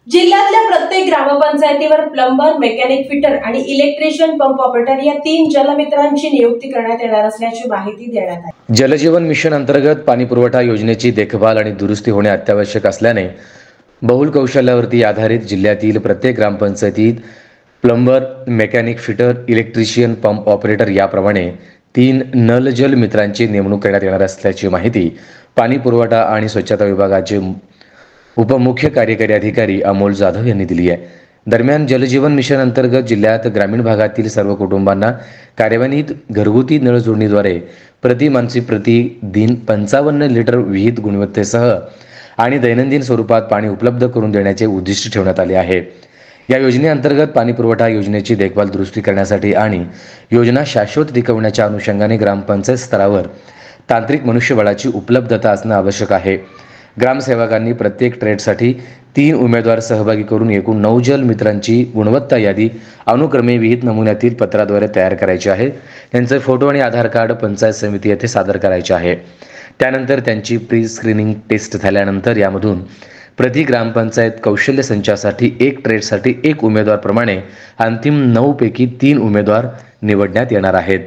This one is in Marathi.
जिल्ह्यातल्या प्रत्येक ग्रामपंचायतीवर प्लंबर, मेकॅनिक, फिटर आणि इलेक्ट्रिशियन, पंप ऑपरेटर या 3 जलमित्रांची नियुक्ती करण्यात येणार असल्याची माहिती देण्यात आली। जलजीवन मिशन अंतर्गत पाणी पुरवठा योजनेची देखभाल आणि दुरुस्ती होणे अत्यावश्यक असल्याने बहुल कौशल्यावरती आधारित जिल्ह्यातील प्रत्येक ग्रामपंचायतीत plumber, mechanic, fitter, electrician, pump operator याप्रमाणे 3 नल जल मित्रांची नेमणूक करण्यात येणार असल्याची माहिती पाणी पुरवठा आणि स्वच्छता विभागाचे उपमुख्य कार्यकारी अधिकारी अमोल जाधव यांनी दिली आहे। दरम्यान जलजीवन मिशन अंतर्गत जिल्ह्यात ग्रामीण भागातील सर्व कुटुंबांना कार्यान्वित घरगुती नळ जोडणीद्वारे प्रति माणसी प्रति दिन 55 लिटर विहित गुणवत्तेसह आणि दैनंदिन स्वरूपात पाणी उपलब्ध करून देण्याचे उद्दिष्ट ठेवण्यात आले आहे। या योजनेअंतर्गत पाणी पुरवठा योजनेची देखभाल दुरुस्ती करण्यासाठी आणि योजना शाश्वत टिकवण्याच्या अनुषंगाने ग्रामपंचायत स्तरावर तांत्रिक मनुष्यबळाची उपलब्धता असणे आवश्यक आहे। ग्रामसेवकांनी प्रत्येक ट्रेडसाठी 3 उमेदवार सहभागी करून एकूण 9 जल मित्रांची गुणवत्ता यादी अनुक्रमे विहित नमुन्यातील पत्राद्वारे तयार करायची आहे। त्यांचे फोटो आणि आधार कार्ड पंचायत समिती येथे सादर करायचे आहे। त्यानंतर त्यांची प्री स्क्रीनिंग टेस्ट झाल्यानंतर यामधून प्रति ग्रामपंचायत कौशल्य संचासाठी 1 ट्रेडसाठी 1 उमेदवार प्रमाणे अंतिम 9 पैकी 3 उमेदवार निवडण्यात येणार आहेत।